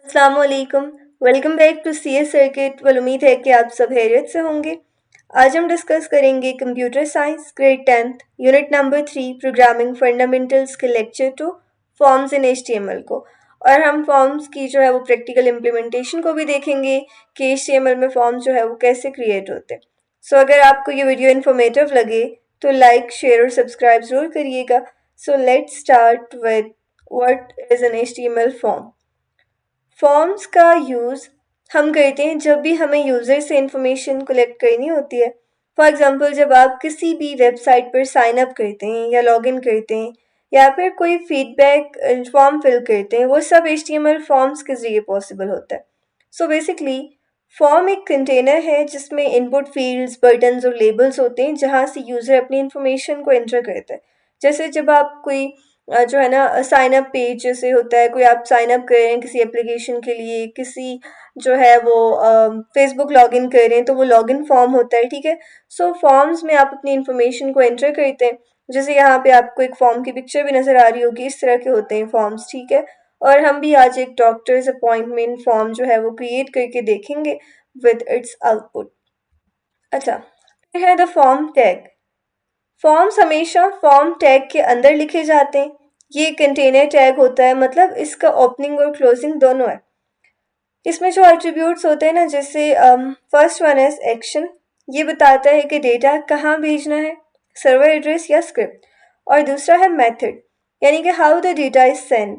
अस्सलाम वालेकुम। Welcome back to CS circuit. Well, उम्मीद है कि आप सब खैरियत से होंगे। आज हम डिस्कस करेंगे computer science grade 10th unit number 3 programming fundamentals के लेक्चर 2 फॉर्म्स इन एचटीएमएल को। और हम फॉर्म्स की जो है वो प्रैक्टिकल इम्प्लीमेंटेशन को भी देखेंगे कि एचटीएमएल में फॉर्म्स जो है वो कैसे क्रिएट होते हैं। सो अगर आपको ये वीडियो इन्फॉर्मेटिव लगे तो लाइक शेयर और सब्सक्राइब ज़रूर करिएगा। So let's start with what is an HTML form. Forms का यूज़ हम करते हैं जब भी हमें यूज़र से इंफॉर्मेशन कलेक्ट करनी होती है। फॉर एग्ज़ाम्पल, जब आप किसी भी वेबसाइट पर साइन अप करते हैं या लॉगिन करते हैं या फिर कोई फीडबैक फॉर्म फिल करते हैं, वो सब एचटीएमएल फॉर्म्स के ज़रिए पॉसिबल होता है। सो बेसिकली फॉर्म एक कंटेनर है जिसमें इनपुट फील्ड्स, बटन्स और लेबल्स होते हैं जहाँ से यूज़र अपनी इंफॉर्मेशन को एंटर करता है। जैसे जब आप कोई जो है ना साइन अप पेज जैसे होता है, कोई आप साइन अप कर रहे हैं किसी एप्लीकेशन के लिए, किसी जो है वो फेसबुक लॉगिन कर रहे हैं तो वो लॉगिन फॉर्म होता है, ठीक है। सो फॉर्म्स में आप अपनी इंफॉर्मेशन को एंटर करते हैं। जैसे यहाँ पे आपको एक फॉर्म की पिक्चर भी नज़र आ रही होगी, इस तरह के होते हैं फॉर्म्स, ठीक है। और हम भी आज एक डॉक्टर्स अपॉइंटमेंट फॉर्म जो है वो क्रिएट करके देखेंगे विद इट्स आउटपुट। अच्छा, फिर है द फॉर्म टैग। फॉर्म्स हमेशा फॉर्म टैग के अंदर लिखे जाते हैं। ये कंटेनर टैग होता है, मतलब इसका ओपनिंग और क्लोजिंग दोनों है। इसमें जो एट्रीब्यूट्स होते हैं ना, जैसे फर्स्ट वन इज एक्शन। ये बताता है कि डेटा कहाँ भेजना है, सर्वर एड्रेस या स्क्रिप्ट। और दूसरा है मेथड, यानी कि how the data is send.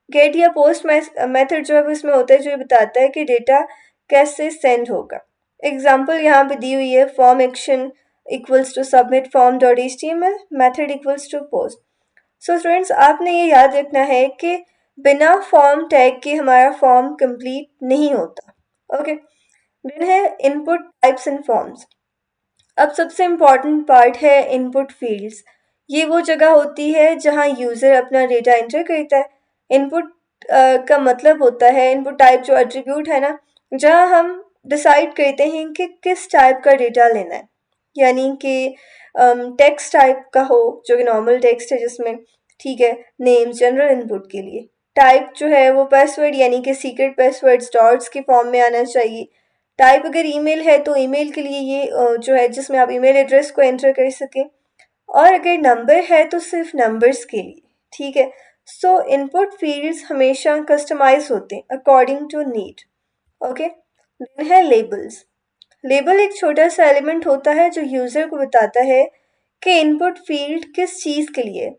Get या पोस्ट मेथड जो है वो इसमें होता है, जो ये बताता है कि डेटा कैसे सेंड होगा। एग्जाम्पल यहाँ पे दी हुई है, form action equals to submit form dot H T M L, method equals to post. So students, आपने ये याद रखना है कि बिना फॉर्म टैग के हमारा फॉर्म कंप्लीट नहीं होता। ओके, देन है इनपुट टाइप्स एंड फॉर्म्स। अब सबसे इम्पॉर्टेंट पार्ट है इनपुट फील्ड्स। ये वो जगह होती है जहाँ यूज़र अपना डेटा एंटर करता है। इनपुट का मतलब होता है, इनपुट टाइप जो एट्रीब्यूट है ना, जहाँ हम डिसाइड करते हैं कि किस टाइप का डेटा लेना है। यानी कि टेक्स्ट टाइप का हो, जो कि नॉर्मल टेक्स्ट है जिसमें, ठीक है, नेम्स जनरल इनपुट के लिए। टाइप जो है वो पासवर्ड यानी कि सीक्रेट पासवर्ड्स डॉट्स के फॉर्म में आना चाहिए। टाइप अगर ईमेल है तो ईमेल के लिए ये जो है जिसमें आप ईमेल एड्रेस को एंटर कर सकें। और अगर नंबर है तो सिर्फ नंबर्स के लिए, ठीक है। सो इनपुट फील्ड्स हमेशा कस्टमाइज होते हैं according to need. Okay, then है लेबल्स। लेबल एक छोटा सा एलिमेंट होता है जो यूज़र को बताता है कि इनपुट फील्ड किस चीज़ के लिए,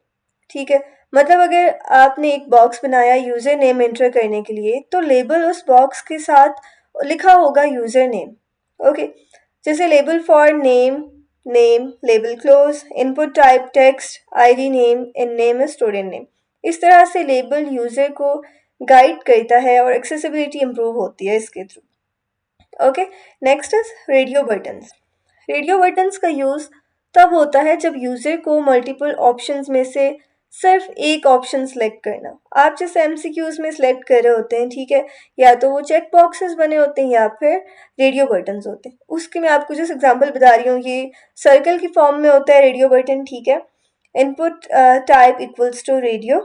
ठीक है। मतलब अगर आपने एक बॉक्स बनाया यूज़र नेम एंटर करने के लिए, तो लेबल उस बॉक्स के साथ लिखा होगा यूज़र नेम। ओके, जैसे label for name, name, label close, input type text, ID name, in name है स्टूडेंट नेम। इस तरह से लेबल यूज़र को गाइड करता है और एक्सेसिबिलिटी इंप्रूव होती है इसके through. Okay, next is radio buttons. Radio buttons का यूज़ तब होता है जब यूज़र को मल्टीपल ऑप्शंस में से सिर्फ एक ऑप्शन सेलेक्ट करना। आप जैसे एमसीक्यूज में सेलेक्ट कर रहे होते हैं, ठीक है, या तो वो चेक बॉक्सेस बने होते हैं या फिर रेडियो बटन्स होते हैं। उसके मैं आपको जैसे एग्जांपल बता रही हूँ, ये सर्कल की फॉर्म में होता है रेडियो बटन, ठीक है। Input type equals to radio.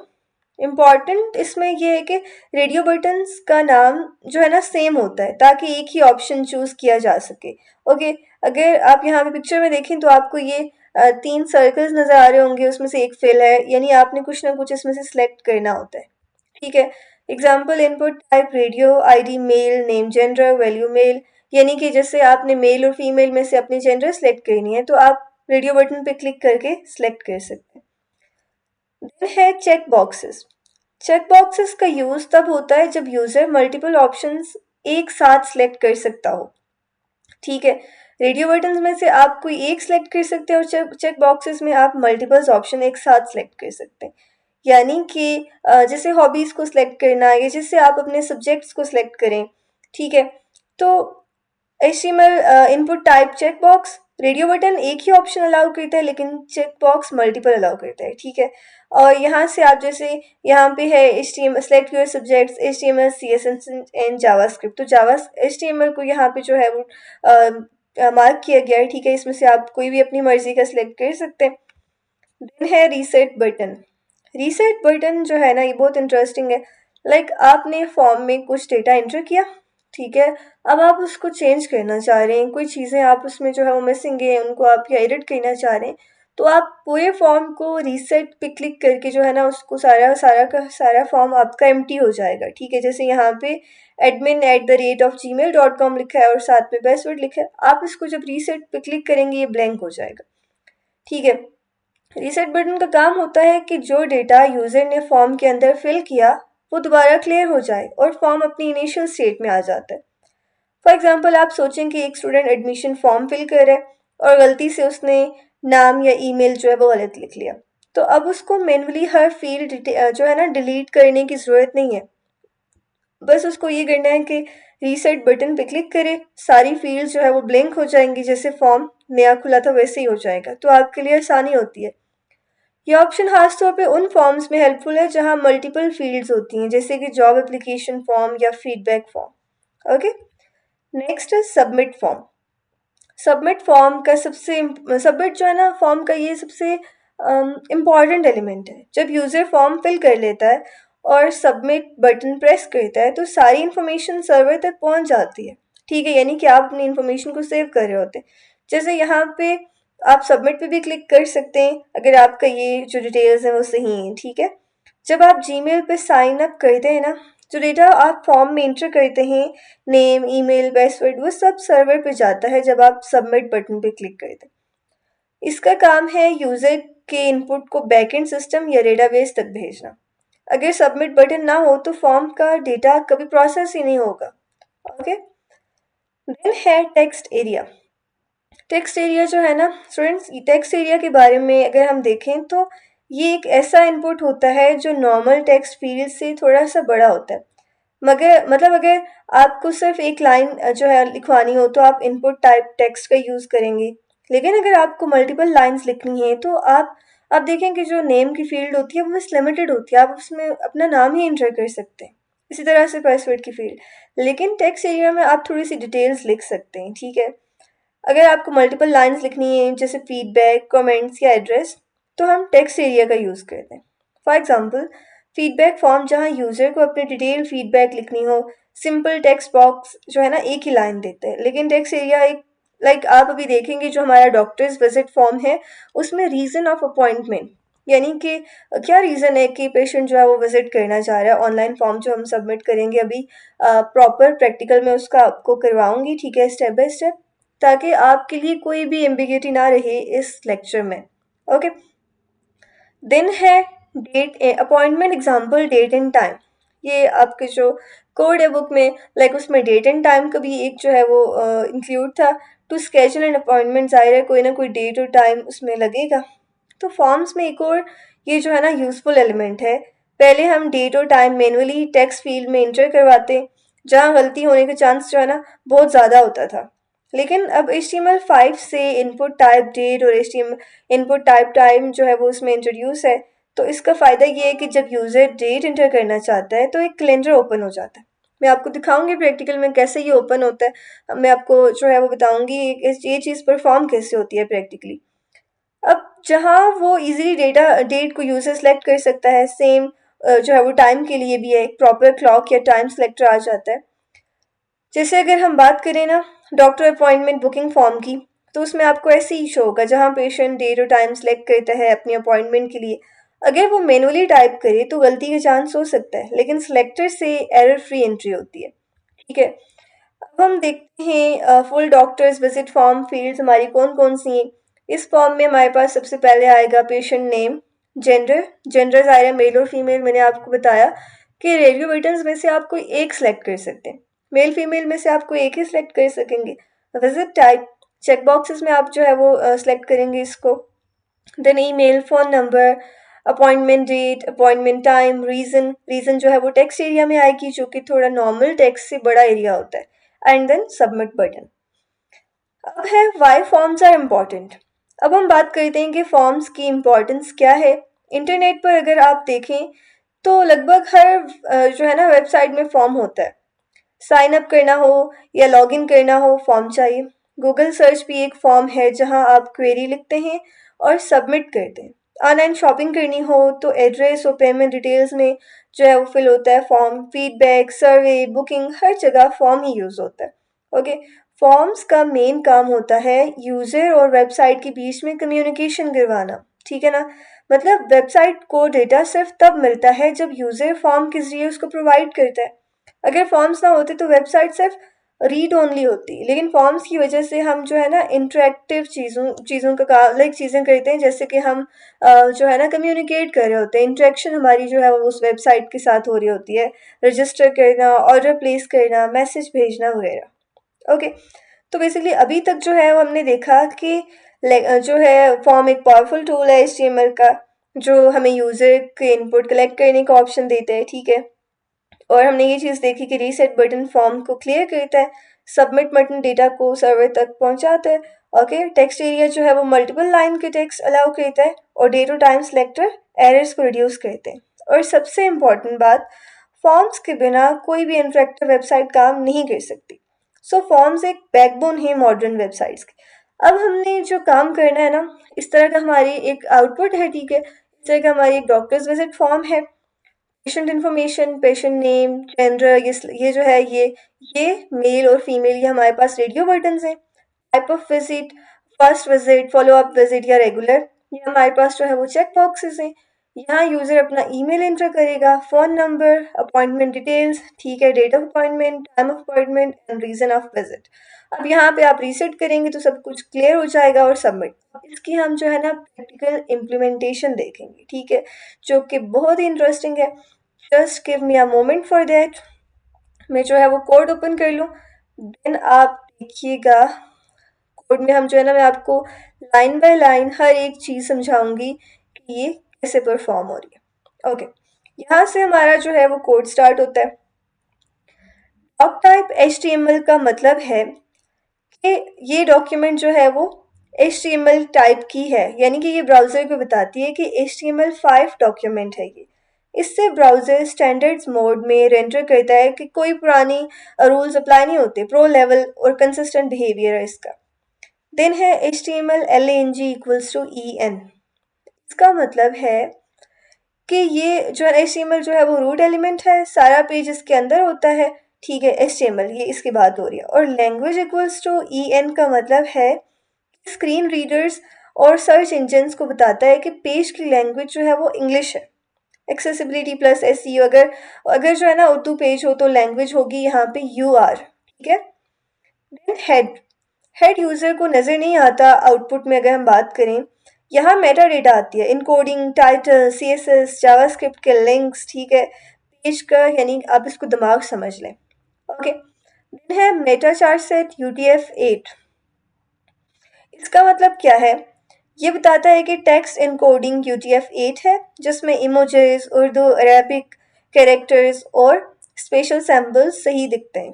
Important इसमें यह है कि रेडियो बटन्स का नाम जो है ना सेम होता है, ताकि एक ही ऑप्शन चूज़ किया जा सके। ओके, अगर आप यहाँ पे पिक्चर में देखें तो आपको ये 3 सर्कल्स नज़र आ रहे होंगे, उसमें से एक फिल है, यानी आपने कुछ ना कुछ इसमें से सिलेक्ट करना होता है, ठीक है। Example input type radio, ID male, name gender, value male. यानी कि जैसे आपने मेल और फीमेल में से अपनी जेंडर सेलेक्ट करनी है तो आप रेडियो बटन पे क्लिक करके सिलेक्ट कर सकते हैं। देन है चेक बॉक्सेस। चेक बॉक्सेस का यूज़ तब होता है जब यूज़र मल्टीपल ऑप्शंस एक साथ सेलेक्ट कर सकता हो, ठीक है। रेडियो बटन्स में से आप कोई एक सेलेक्ट कर सकते हैं और चेक बॉक्सेस में आप मल्टीपल्स ऑप्शन एक साथ सेलेक्ट कर सकते हैं। यानी कि जैसे हॉबीज़ को सिलेक्ट करना या जैसे आप अपने सब्जेक्ट्स को सिलेक्ट करें, ठीक है। तो HTML input type check box, radio button एक ही ऑप्शन अलाउ करता है लेकिन चेक बॉक्स मल्टीपल अलाउ करता है, ठीक है। और यहाँ से आप जैसे यहाँ पे है HTML select your subjects, HTML CSS and JavaScript. तो जावा HTML को यहाँ पे जो है वो मार्क किया गया है, ठीक है। इसमें से आप कोई भी अपनी मर्जी का सिलेक्ट कर सकते हैं। देन है रीसेट बटन। रीसेट बटन जो है ना ये बहुत इंटरेस्टिंग है। लाइक आपने फॉर्म में कुछ डेटा एंटर किया, ठीक है, अब आप उसको चेंज करना चाह रहे हैं, कोई चीज़ें आप उसमें जो है वो मिसिंग है उनको आप या एडिट करना चाह रहे हैं, तो आप पूरे फॉर्म को रीसेट पे क्लिक करके जो है ना उसको सारा सारा का सारा फॉर्म आपका एम्प्टी हो जाएगा, ठीक है। जैसे यहाँ पे admin@gmail.com लिखा है और साथ में पासवर्ड लिखा है, आप इसको जब रीसेट पे क्लिक करेंगे ये ब्लैंक हो जाएगा, ठीक है। रीसेट बटन का काम होता है कि जो डेटा यूज़र ने फॉर्म के अंदर फिल किया वो दोबारा क्लियर हो जाए और फॉर्म अपनी इनिशियल स्टेट में आ जाता है। फॉर एग्जांपल आप सोचें कि एक स्टूडेंट एडमिशन फॉर्म फिल कर रहा है और गलती से उसने नाम या ईमेल जो है वो गलत लिख लिया, तो अब उसको मैन्युअली हर फील्ड जो है ना डिलीट करने की ज़रूरत नहीं है। बस उसको ये करना है कि रीसेट बटन पे क्लिक करे, सारी फील्ड जो है वो ब्लैंक हो जाएंगी, जैसे फॉर्म नया खुला था वैसे ही हो जाएगा, तो आपके लिए आसानी होती है। ये ऑप्शन खासतौर पे उन फॉर्म्स में हेल्पफुल है जहां मल्टीपल फील्ड्स होती हैं, जैसे कि जॉब एप्लीकेशन फॉर्म या फीडबैक फॉर्म। ओके, नेक्स्ट है सबमिट फॉर्म। सबमिट जो है ना फॉर्म का ये सबसे इम्पॉर्टेंट एलिमेंट है। जब यूज़र फॉर्म फिल कर लेता है और सबमिट बटन प्रेस करता है तो सारी इन्फॉर्मेशन सर्वर तक पहुंच जाती है, ठीक है, यानी कि आप अपनी इन्फॉर्मेशन को सेव कर रहे होते हैं। जैसे यहाँ पे आप सबमिट पे भी क्लिक कर सकते हैं अगर आपका ये जो डिटेल्स हैं वो सही हैं, ठीक है। जब आप जीमेल पे साइन अप करते हैं ना, जो डेटा आप फॉर्म में इंटर करते हैं, नेम, ईमेल, पासवर्ड, वो सब सर्वर पे जाता है जब आप सबमिट बटन पे क्लिक करते हैं। इसका काम है यूज़र के इनपुट को बैकएंड सिस्टम या डेटाबेस तक भेजना। अगर सबमिट बटन ना हो तो फॉर्म का डेटा कभी प्रोसेस ही नहीं होगा। ओके, देन है टेक्स्ट एरिया। टेक्स्ट एरिया जो है ना स्टूडेंट्स, टेक्स्ट एरिया के बारे में अगर हम देखें तो ये एक ऐसा इनपुट होता है जो नॉर्मल टेक्स्ट फील्ड से थोड़ा सा बड़ा होता है। मगर मतलब अगर आपको सिर्फ एक लाइन जो है लिखवानी हो तो आप इनपुट टाइप टेक्स्ट का यूज़ करेंगे, लेकिन अगर आपको मल्टीपल लाइंस लिखनी है तो आप देखें कि जो नेम की फील्ड होती है वो बस लिमिटेड होती है, आप उसमें अपना नाम ही एंटर कर सकते हैं। इसी तरह से पासवर्ड की फील्ड, लेकिन टेक्स्ट एरिया में आप थोड़ी सी डिटेल्स लिख सकते हैं, ठीक है। अगर आपको मल्टीपल लाइंस लिखनी है जैसे फीडबैक, कमेंट्स या एड्रेस, तो हम टेक्स्ट एरिया का यूज़ करते हैं। फॉर एग्जांपल फीडबैक फॉर्म जहां यूज़र को अपनी डिटेल फीडबैक लिखनी हो, सिंपल टेक्स्ट बॉक्स जो है ना एक ही लाइन देते हैं, लेकिन टेक्स्ट एरिया एक आप अभी देखेंगे जो हमारा डॉक्टर्स विजिट फॉर्म है उसमें रीज़न ऑफ अपॉइंटमेंट, यानी कि क्या रीज़न है कि पेशेंट जो है वो विजिट करना चाह रहा है। ऑनलाइन फॉर्म जो हम सबमिट करेंगे अभी प्रॉपर प्रैक्टिकल में उसका आपको करवाऊंगी, ठीक है, स्टेप बाय स्टेप, ताकि आपके लिए कोई भी एम्बिग्यूटी ना रहे इस लेक्चर में। ओके, देन है date appointment example date and time. ये आपके जो कोड है बुक में, लाइक उसमें डेट एंड टाइम का भी एक जो है वो इंक्लूड था। टू स्केड्यूल एन अपॉइंटमेंट ज़ाहिर है कोई ना कोई डेट और टाइम उसमें लगेगा। तो फॉर्म्स में एक और ये जो है ना यूज़फुल एलिमेंट है। पहले हम डेट और टाइम मैनुअली टेक्स्ट फील्ड में इंटर करवाते, जहाँ गलती होने का चांस जो है ना बहुत ज़्यादा होता था, लेकिन अब HTML5 से इनपुट टाइप डेट और HTML इनपुट टाइप टाइम जो है वो उसमें इंट्रोड्यूस है। तो इसका फ़ायदा ये है कि जब यूज़र डेट इंटर करना चाहता है तो एक कैलेंडर ओपन हो जाता है। मैं आपको दिखाऊंगी प्रैक्टिकल में कैसे ये ओपन होता है, मैं आपको जो है वो बताऊंगी ये चीज़ परफॉर्म कैसे होती है प्रैक्टिकली। अब जहाँ वो इजीली डेट को यूज़र सेलेक्ट कर सकता है, सेम जो है वो टाइम के लिए भी है, एक प्रॉपर क्लॉक या टाइम सेलेक्टर आ जाता है। जैसे अगर हम बात करें ना डॉक्टर अपॉइंटमेंट बुकिंग फॉर्म की, तो उसमें आपको ऐसे ही शो होगा जहाँ पेशेंट डेट और टाइम सेलेक्ट करता है अपनी अपॉइंटमेंट के लिए। अगर वो मैनुअली टाइप करे तो गलती का चांस हो सकता है, लेकिन सिलेक्टर से एरर फ्री एंट्री होती है, ठीक है। अब हम देखते हैं full doctors visit form fields हमारी कौन कौन सी हैं। इस फॉर्म में हमारे पास सबसे पहले आएगा पेशेंट नेम, जेंडर, जेंडर ज़ाहिर है मेल और फीमेल, मैंने आपको बताया कि रेडियो बटन्स में से आप कोई एक सेलेक्ट कर सकते हैं, मेल फीमेल में से आप कोई एक ही सिलेक्ट कर सकेंगे। विजिट टाइप, चेक बॉक्सेस में आप जो है वो सिलेक्ट करेंगे इसको। Then email, phone number, appointment date, appointment time, reason, reason जो है वो टेक्स्ट एरिया में आएगी जो कि थोड़ा नॉर्मल टेक्स्ट से बड़ा एरिया होता है, एंड देन सबमिट बटन। अब है वाई फॉर्म्स आर इम्पॉर्टेंट। अब हम बात करते हैं कि फॉर्म्स की इम्पोर्टेंस क्या है। इंटरनेट पर अगर आप देखें तो लगभग हर जो है ना वेबसाइट में फॉर्म होता है। साइन अप करना हो या लॉगिन करना हो फॉर्म चाहिए। गूगल सर्च भी एक फॉर्म है जहां आप क्वेरी लिखते हैं और सबमिट करते हैं। ऑनलाइन शॉपिंग करनी हो तो एड्रेस और पेमेंट डिटेल्स में जो है वो फिल होता है फॉर्म, फीडबैक, सर्वे, बुकिंग, हर जगह फॉर्म ही यूज़ होता है। ओके, फॉर्म्स का मेन काम होता है यूज़र और वेबसाइट के बीच में कम्युनिकेशन करवाना, ठीक है ना। मतलब वेबसाइट को डेटा सिर्फ तब मिलता है जब यूज़र फॉर्म के ज़रिए उसको प्रोवाइड करता है। अगर फॉर्म्स ना होते तो वेबसाइट सिर्फ रीड ओनली होती, लेकिन फॉर्म्स की वजह से हम जो है ना इंटरेक्टिव चीज़ों चीज़ों का लाइक चीज़ें करते हैं, जैसे कि हम जो है ना कम्युनिकेट कर रहे होते हैं, इंटरेक्शन हमारी जो है वो उस वेबसाइट के साथ हो रही होती है, रजिस्टर करना, ऑर्डर प्लेस करना, मैसेज भेजना वगैरह। ओके, तो बेसिकली अभी तक जो है वो हमने देखा कि जो है फॉर्म एक पावरफुल टूल है HTML का, जो हमें यूज़र के इनपुट कलेक्ट करने का ऑप्शन देता है, ठीक है। और हमने ये चीज़ देखी कि रीसेट बटन फॉर्म को क्लियर करता है, सबमिट बटन डेटा को सर्वर तक पहुंचाता है। ओके, टेक्स्ट एरिया जो है वो मल्टीपल लाइन के टेक्स्ट अलाउ करता है, और डेट और टाइम सेलेक्टर एरर्स को रिड्यूस करते हैं। और सबसे इम्पॉर्टेंट बात, फॉर्म्स के बिना कोई भी इंटरेक्टिव वेबसाइट काम नहीं कर सकती। सो फॉर्म्स एक बैकबोन है मॉडर्न वेबसाइट्स की। अब हमने जो काम करना है ना, इस तरह का हमारी एक आउटपुट है, ठीक है, इस तरह का हमारी एक डॉक्टर्स विजिट फॉर्म है। Patient information, patient name, gender, ये जो है ये मेल और फीमेल, ये हमारे पास रेडियो बटन्स हैं। Type of visit, first visit, follow up visit या रेगुलर, ये हमारे पास जो है वो चेक बॉक्सेस हैं। यहाँ यूज़र अपना ईमेल एंटर करेगा, फ़ोन नंबर, अपॉइंटमेंट डिटेल्स, ठीक है, date of appointment, time of appointment and reason of visit. अब यहाँ पे आप रीसेट करेंगे तो सब कुछ क्लियर हो जाएगा और सबमिट। इसकी हम जो है ना प्रैक्टिकल इम्प्लीमेंटेशन देखेंगे, ठीक है, जो कि बहुत ही इंटरेस्टिंग है। Just give me a moment for that. मैं जो है वो कोड ओपन कर लूँ, देन आप देखिएगा कोड में हम जो है ना, मैं आपको लाइन बाय लाइन हर एक चीज़ समझाऊंगी कि ये कैसे परफॉर्म हो रही है। ओके, यहाँ से हमारा जो है वो कोड स्टार्ट होता है। डॉक टाइप HTML का मतलब है कि ये डॉक्यूमेंट जो है वो HTML टाइप की है, यानी कि ये ब्राउज़र को बताती है कि HTML5 डॉक्यूमेंट है ये। इससे ब्राउज़र स्टैंडर्ड्स मोड में रेंडर करता है कि कोई पुरानी रूल्स अप्लाई नहीं होते, प्रो लेवल और कंसिस्टेंट बिहेवियर है इसका। देन है HTML lang equals to en। इसका मतलब है कि ये जो है HTML जो है वो रूट एलिमेंट है, सारा पेज इसके अंदर होता है, ठीक है, HTML ये इसकी बात हो रही है। और लैंग्वेज इक्वल्स टू en का मतलब है स्क्रीन रीडर्स और सर्च इंजन्स को बताता है कि पेज की लैंग्वेज जो है वो इंग्लिश है। एक्सेसिबिलिटी प्लस SEO, अगर अगर जो है ना उर्दू पेज हो तो लैंग्वेज होगी यहाँ पे UR, ठीक है। देन हेड, हेड यूज़र को नज़र नहीं आता आउटपुट में। अगर हम बात करें, यहाँ मेटा डेटा आती है, इनकोडिंग, टाइटल, CSS, जावास्क्रिप्ट के लिंक्स, ठीक है, पेज का, यानी आप इसको दिमाग समझ लें। ओके, देन है मेटा चार्ट सेट UTF-8। इसका मतलब क्या है, ये बताता है कि टेक्स्ट इनकोडिंग UTF-8 है, जिसमें इमोजेस, उर्दू, अरेबिक कैरेक्टर्स और स्पेशल सैम्बल्स सही दिखते हैं।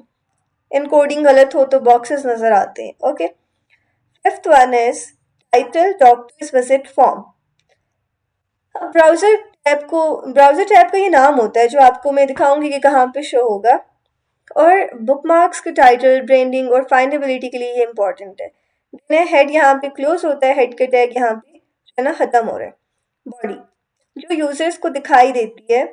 इनकोडिंग गलत हो तो बॉक्सेस नज़र आते हैं। Okay, fifth one is title doctors visit form. अब ब्राउज़र टैब का ये नाम होता है, जो आपको मैं दिखाऊंगी कि कहाँ पे शो होगा। और बुकमार्क्स के टाइटल, ब्रांडिंग और फाइंडेबिलिटी के लिए ये इंपॉर्टेंट है। देन हेड यहाँ पे क्लोज होता है, हेड का टैग यहाँ पे जो है ना ख़त्म हो रहा है। बॉडी, जो यूजर्स को दिखाई देती है,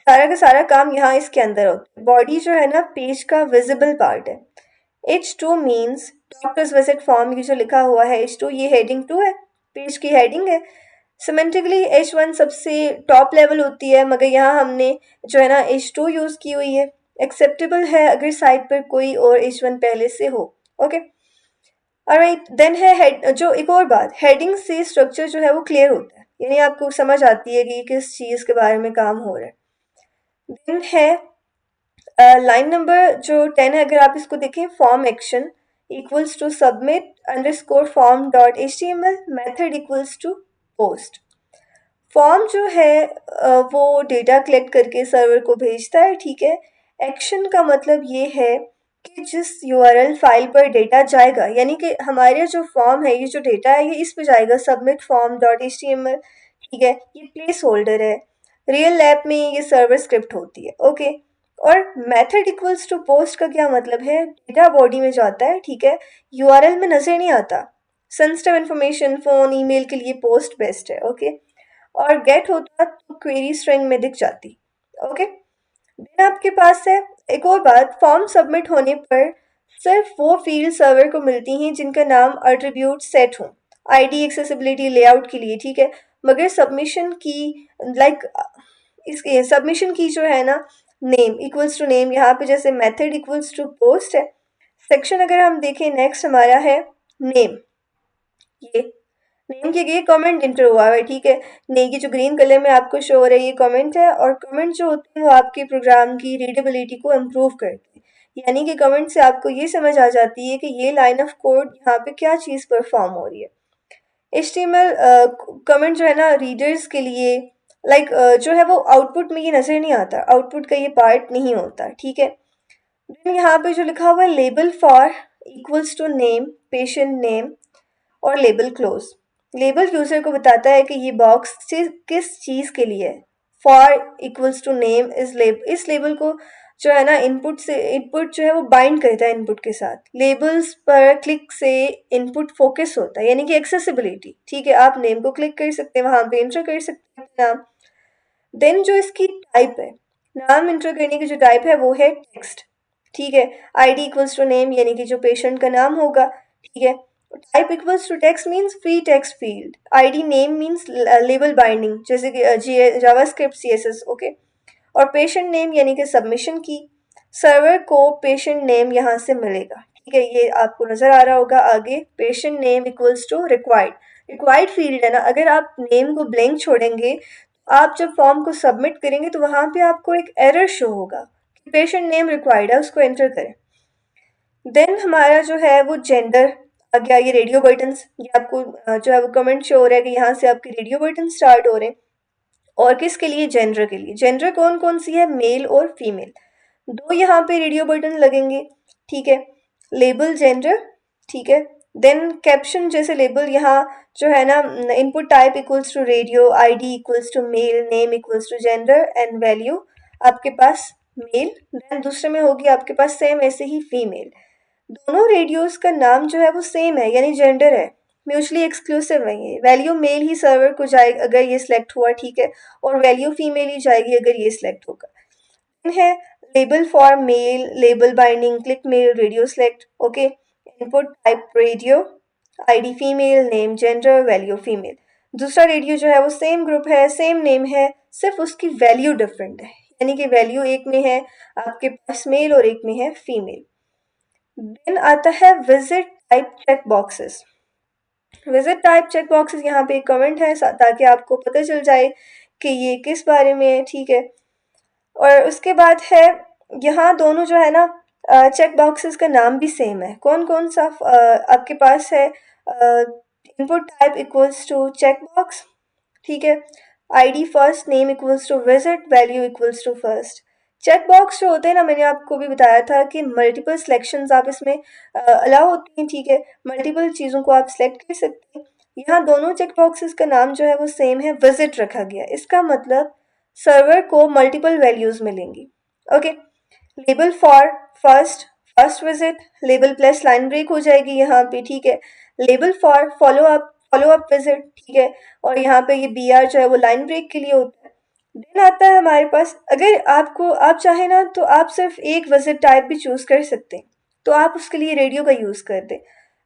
सारा का सारा काम यहाँ इसके अंदर होता है। बॉडी जो है ना पेज का विजिबल पार्ट है। H2 means doctors visit form, ये जो लिखा हुआ है H2, ये हेडिंग 2 है, पेज की हेडिंग है। सिमेंटिकली H1 सबसे टॉप लेवल होती है, मगर यहाँ हमने जो है ना H2 यूज़ की हुई है। एक्सेप्टेबल है अगर साइट पर कोई और H1 पहले से हो। ओके, ऑलराइट, देन है हेड, जो एक और बात, हेडिंग से स्ट्रक्चर जो है वो क्लियर होता है, यानी आपको समझ आती है कि किस चीज़ के बारे में काम हो रहा है। देन है लाइन नंबर जो 10 है, अगर आप इसको देखें, form action equals to submit underscore form dot HTML, method equals to post. Form जो है वो डेटा कलेक्ट करके सर्वर को भेजता है, ठीक है। एक्शन का मतलब ये है कि जिस URL फाइल पर डेटा जाएगा, यानी कि हमारे जो फॉर्म है, ये जो डेटा है, ये इस पे जाएगा, सबमिट फॉर्म डॉट HTML, ठीक है, ये प्लेस होल्डर है। रियल लैब में ये सर्वर स्क्रिप्ट होती है। ओके, और मेथड इक्वल्स टू पोस्ट का क्या मतलब है, डेटा बॉडी में जाता है, ठीक है, URL में नजर नहीं आता। सेंसिटिव इन्फॉर्मेशन, फोन, ईमेल के लिए पोस्ट बेस्ट है। ओके, और गेट होता तो क्वेरी स्ट्रिंग में दिख जाती। ओके। देन आपके पास है एक और बात, फॉर्म सबमिट होने पर सिर्फ वो फील्ड सर्वर को मिलती हैं जिनका नाम एट्रीब्यूट सेट हो, आईडी एक्सेसिबिलिटी लेआउट के लिए, ठीक है। मगर सबमिशन की लाइक इसके सबमिशन की जो है ना, नेम इक्वल्स टू नेम, यहाँ पे जैसे मेथड इक्वल्स टू पोस्ट है। सेक्शन अगर हम देखें नेक्स्ट हमारा है नेम। ये नेम के लिए कमेंट इंटर हुआ है, ठीक है। नेम की जो ग्रीन कलर में आपको शो हो रहा है ये कमेंट है, और कमेंट जो होते हैं वो आपके प्रोग्राम की रीडेबिलिटी को इम्प्रूव करते हैं। यानी कि कमेंट से आपको ये समझ आ जाती है कि ये लाइन ऑफ कोड यहाँ पे क्या चीज़ परफॉर्म हो रही है। HTML कमेंट जो है ना रीडर्स के लिए जो है वो आउटपुट में ये नज़र नहीं आता, आउटपुट का ये पार्ट नहीं होता, ठीक है। देन यहाँ पे जो लिखा हुआ है label for equals to name, patient name और लेबल क्लोज। लेबल यूजर को बताता है कि ये बॉक्स किस चीज़ के लिए है। फॉर इक्वल्स टू नेम इस लेबल को जो है ना इनपुट जो है वो बाइंड करता है इनपुट के साथ। लेबल्स पर क्लिक से इनपुट फोकस होता है, यानी कि एक्सेसिबिलिटी, ठीक है। आप नेम को क्लिक कर सकते हैं, वहाँ पे एंटर कर सकते हैं नाम। देन जो इसकी टाइप है, नाम एंटर करने की जो टाइप है वो है टेक्स्ट, ठीक है। आईडी इक्वल्स टू नेम यानी कि जो पेशेंट का नाम होगा, ठीक है। Type equals to text means free text field. ID name means label binding जैसे कि जावास्क्रिप्ट CSS, ओके। और पेशेंट नेम यानी कि सबमिशन की। सर्वर को पेशेंट नेम यहाँ से मिलेगा, ठीक है। ये आपको नज़र आ रहा होगा आगे, patient name equals to required. Required field है ना, अगर आप नेम को ब्लैंक छोड़ेंगे, आप जब फॉर्म को सबमिट करेंगे तो वहाँ पे आपको एक एरर शो होगा कि पेशेंट नेम रिक्वायर्ड है, उसको एंटर करें। देन हमारा जो है वो जेंडर आ गया। ये रेडियो बटन्स, ये आपको जो है वो कमेंट शो हो रहा है कि यहाँ से आपके रेडियो बटन स्टार्ट हो रहे हैं। और किसके लिए? जेंडर के लिए। जेंडर कौन कौन सी है? मेल और फीमेल, दो यहाँ पे रेडियो बटन लगेंगे, ठीक है। लेबल जेंडर, ठीक है। देन कैप्शन जैसे लेबल यहाँ जो है ना, input type equals to radio, ID equals to male, name equals to gender and value आपके पास मेल। देन दूसरे में होगी आपके पास सेम ऐसे ही फीमेल। दोनों रेडियोस का नाम जो है वो सेम है, यानी जेंडर है, म्यूचुअली एक्सक्लूसिव है। ये वैल्यू मेल ही सर्वर को जाएगा अगर ये सिलेक्ट हुआ, ठीक है, और वैल्यू फीमेल ही जाएगी अगर ये सिलेक्ट होगा। है label for male, label binding, click male, radio select, okay. Input type radio, ID female, name gender, value female. दूसरा रेडियो जो है वो सेम ग्रुप है, सेम नेम है, सिर्फ उसकी वैल्यू डिफरेंट है, यानी कि वैल्यू एक में है आपके पास मेल और एक में है फीमेल। देन आता है visit type check boxes. Visit type check boxes यहाँ पे एक कमेंट है ताकि आपको पता चल जाए कि ये किस बारे में है, ठीक है। और उसके बाद है यहाँ दोनों जो है ना चेक बॉक्सेस का नाम भी सेम है। कौन कौन सा आपके पास है? Input type equals to check box, ठीक है। ID first, name equals to visit, value equals to first. Check box जो होते हैं ना, मैंने आपको भी बताया था कि मल्टीपल सिलेक्शंस आप इसमें अलाउ होती हैं, ठीक है। मल्टीपल चीज़ों को आप सिलेक्ट कर सकते हैं। यहाँ दोनों चेक बॉक्सेस का नाम जो है वो सेम है, विजिट रखा गया। इसका मतलब सर्वर को मल्टीपल वैल्यूज मिलेंगी, okay. Label for first, first visit, label plus line break हो जाएगी यहाँ पे, ठीक है। Label for follow up visit, ठीक है। और यहाँ पे ये BR जो है वो लाइन ब्रेक के लिए होता है। देन आता है हमारे पास, अगर आप चाहें ना तो आप सिर्फ एक विजिट टाइप भी चूज कर सकते हैं, तो आप उसके लिए रेडियो का यूज़ कर दें।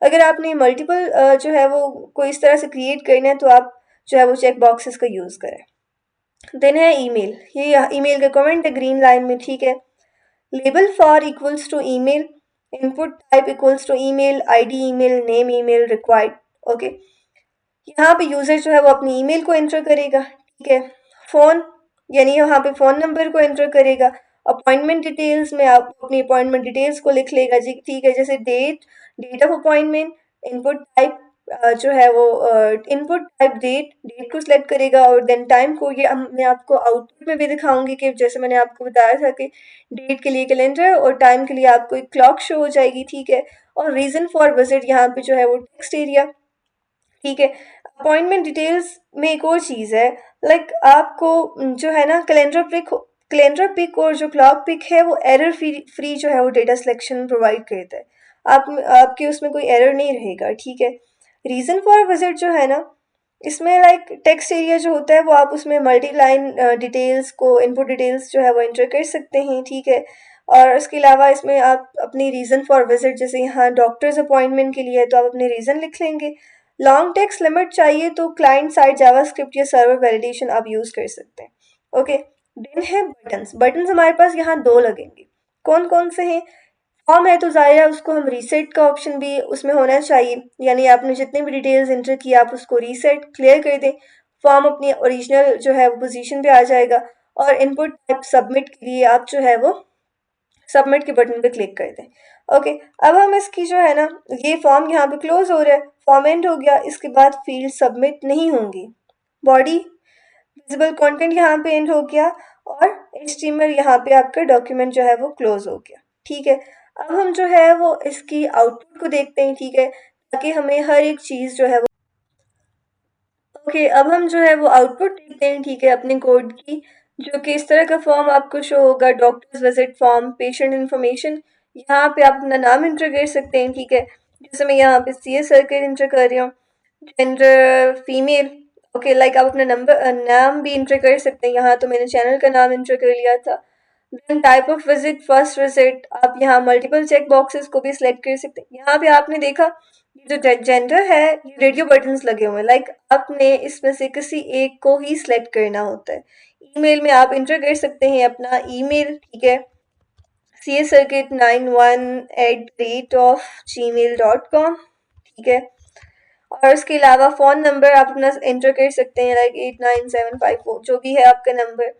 अगर आपने मल्टीपल जो है वो कोई इस तरह से क्रिएट करना है तो आप जो है वो चेक बॉक्सेस का यूज़ करें। देन है ईमेल, ये ईमेल का कमेंट है ग्रीन लाइन में, ठीक है। Label for equals to email, input type equals to email, ID email, name email, required, okay. यहाँ पे यूज़र जो है वो अपनी ईमेल को एंटर करेगा, ठीक है। फ़ोन यानी यहाँ पे फ़ोन नंबर को एंटर करेगा। अपॉइंटमेंट डिटेल्स में आप अपनी अपॉइंटमेंट डिटेल्स को लिख लेगा जी, ठीक है। जैसे date of appointment, input type जो है वो इनपुट टाइप डेट को सिलेक्ट करेगा, और देन टाइम को, ये मैं आपको आउटपुट में भी दिखाऊंगी कि जैसे मैंने आपको बताया था कि डेट के लिए कैलेंडर और टाइम के लिए आपको एक क्लॉक शो हो जाएगी, ठीक है। और रीज़न फॉर विजिट यहाँ पे जो है वो टेक्स्ट एरिया, ठीक है। अपॉइंटमेंट डिटेल्स में एक और चीज़ है, आपको जो है ना कैलेंडर पिक और जो क्लॉक पिक है वो एरर फ्री जो है वो डेटा सिलेक्शन प्रोवाइड करता है। आपके उसमें कोई एरर नहीं रहेगा, ठीक है। रीज़न फॉर विजिट जो है ना, इसमें लाइक टेक्स्ट एरिया जो होता है वो आप उसमें मल्टी लाइन डिटेल्स को इनपुट डिटेल्स जो है वो एंटर कर सकते हैं, ठीक है। और उसके अलावा इसमें आप अपनी रीज़न फॉर विजिट, जैसे यहाँ डॉक्टर्स अपॉइंटमेंट के लिए है तो आप अपने रीज़न लिख लेंगे। लॉन्ग टेक्स्ट लिमिट चाहिए तो क्लाइंट साइड जावास्क्रिप्ट या सर्वर वैलिडेशन आप यूज़ कर सकते हैं, ओके। देन है बटन्स। बटन्स हमारे पास यहाँ दो लगेंगे। कौन कौन से हैं? फॉर्म है तो ज़ाहिर है उसको हम रीसेट का ऑप्शन भी उसमें होना चाहिए, यानी आपने जितनी भी डिटेल्स एंटर की आप उसको रीसेट क्लियर कर दें, फॉर्म अपनी ओरिजिनल जो है वो पोजीशन पे आ जाएगा। और इनपुट टाइप सबमिट के लिए आप जो है वो सबमिट के बटन पे क्लिक कर दें, ओके। अब हम इसकी जो है ना, ये फॉर्म यहाँ पे क्लोज हो रहा है, फॉर्म एंड हो गया, इसके बाद फील्ड सबमिट नहीं होंगी। बॉडी विजिबल कंटेंट यहाँ पे एंड हो गया और HTML यहाँ पे आपका डॉक्यूमेंट जो है वो क्लोज हो गया, ठीक है। अब हम जो है वो इसकी आउटपुट को देखते हैं, ठीक है, ताकि हमें हर एक चीज़ जो है वो ओके। अब हम जो है वो आउटपुट देखते हैं, ठीक है, अपने कोड की, जो कि इस तरह का फॉर्म आपको शो होगा, doctors visit form, patient information. यहाँ पे आप अपना नाम इंटर कर सकते हैं, ठीक है, जैसे मैं यहाँ पे CS सर्किल इंटर कर रही हूँ, जेंडर फीमेल, ओके। लाइक आप अपना नाम भी इंटर कर सकते हैं, यहाँ तो मैंने चैनल का नाम इंटर कर लिया था। Then type of visit, first visit, आप यहाँ मल्टीपल चेक बॉक्सेस को भी सिलेक्ट कर सकते हैं। यहाँ पे आपने देखा ये जो जेंडर है ये रेडियो बटन्स लगे हुए हैं, लाइक आपने इसमें से किसी एक को ही सिलेक्ट करना होता है। ईमेल में आप इंटर कर सकते हैं अपना ईमेल, ठीक है, csircuit91@gmail.com, ठीक है। और उसके अलावा फ़ोन नंबर आप अपना एंटर कर सकते हैं, लाइक 8975 जो भी है आपका नंबर।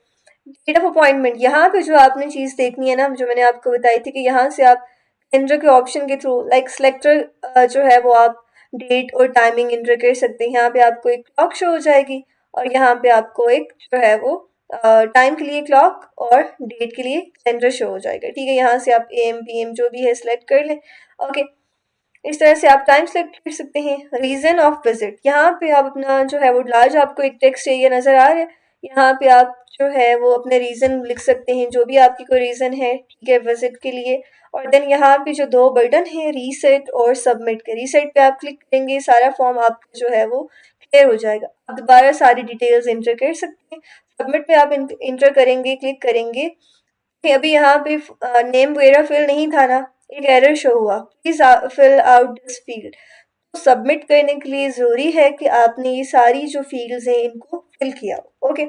डेट ऑफ अपॉइंटमेंट, यहाँ पे जो आपने चीज़ देखनी है ना, जो मैंने आपको बताई थी कि यहाँ से आप एंटर के ऑप्शन के थ्रू लाइक सिलेक्टर जो है वो आप डेट और टाइमिंग एंटर कर सकते हैं। यहाँ पे आपको एक क्लॉक शो हो जाएगी और यहाँ पे आपको एक जो है वो टाइम के लिए क्लॉक और डेट के लिए कैलेंडर शो हो जाएगा, ठीक है। यहाँ से आप AM PM जो भी है सिलेक्ट कर लें, ओके। इस तरह से आप टाइम सेलेक्ट कर सकते हैं। रीज़न ऑफ विजिट, यहाँ पे आप अपना जो है वो लार्ज आपको एक टेक्स्ट एरिया नज़र आ रहा है, यहाँ पे आप जो है वो अपने रीज़न लिख सकते हैं, जो भी आपकी कोई रीज़न है, ठीक है, विजिट के लिए। और देन यहाँ पे जो दो बटन है रीसेट और सबमिट के, रीसेट पे आप क्लिक करेंगे, सारा फॉर्म आपका जो है वो क्लियर हो जाएगा। आप दोबारा सारी डिटेल्स इंटर कर सकते हैं। सबमिट पे आप इंटर करेंगे, क्लिक करेंगे कि अभी यहाँ पे नेम वगैरह फिल नहीं था ना, एक एरर शो हुआ, please fill out this field. तो सबमिट करने के लिए ज़रूरी है कि आपने ये सारी जो फील्ड्स हैं इनको फिल किया हो, ओके।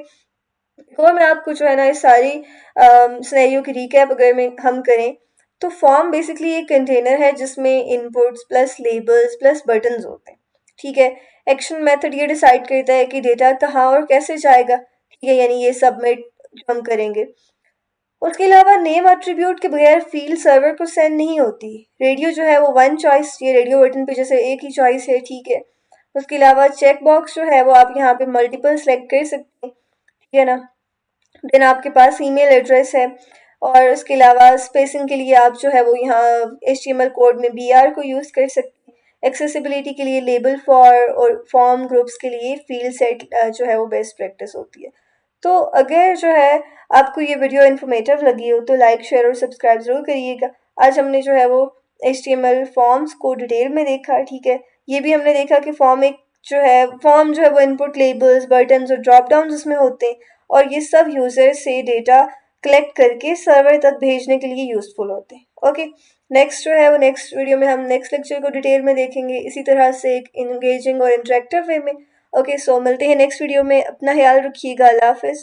और मैं आपको जो है ना इस सारी सिनेरियो की रिकैप अगर मैं हम करें तो फॉर्म बेसिकली एक कंटेनर है जिसमें inputs plus labels plus buttons होते हैं, ठीक है। एक्शन मेथड ये डिसाइड करता है कि डेटा कहाँ और कैसे जाएगा, ठीक है, यानी ये सबमिट जो हम करेंगे। उसके अलावा नेम एट्रीब्यूट के बगैर फील्ड सर्वर को सेंड नहीं होती। रेडियो जो है वो वन चॉइस, ये रेडियो बटन पे जैसे एक ही चॉइस है, ठीक है। उसके अलावा चेक बॉक्स जो है वो आप यहाँ पे मल्टीपल सेलेक्ट कर सकते हैं, ठीक है ना। देन आपके पास ईमेल एड्रेस है और उसके अलावा स्पेसिंग के लिए आप जो है वो यहाँ HTML कोड में BR को यूज़ कर सकते हैं। एक्सेसिबिलिटी के लिए लेबल फॉर और फॉर्म ग्रुप्स के लिए फील्ड सेट जो है वो बेस्ट प्रैक्टिस होती है। तो अगर जो है आपको ये वीडियो इन्फॉर्मेटिव लगी हो तो लाइक शेयर और सब्सक्राइब ज़रूर करिएगा। आज हमने जो है वो HTML फॉर्म्स को डिटेल में देखा, ठीक है। ये भी हमने देखा कि फॉर्म जो है वो इनपुट लेबल्स बटन्स और ड्रॉप डाउन उसमें होते हैं और ये सब यूज़र से डेटा कलेक्ट करके सर्वर तक भेजने के लिए यूज़फुल होते हैं, ओके। नेक्स्ट जो है वो नेक्स्ट वीडियो में हम नेक्स्ट लेक्चर को डिटेल में देखेंगे, इसी तरह से एक इंगेजिंग और इंटरेक्टिव वे में, ओके। सो मिलते हैं नेक्स्ट वीडियो में, अपना ख्याल रखिएगा, अल्लाह हाफिज़।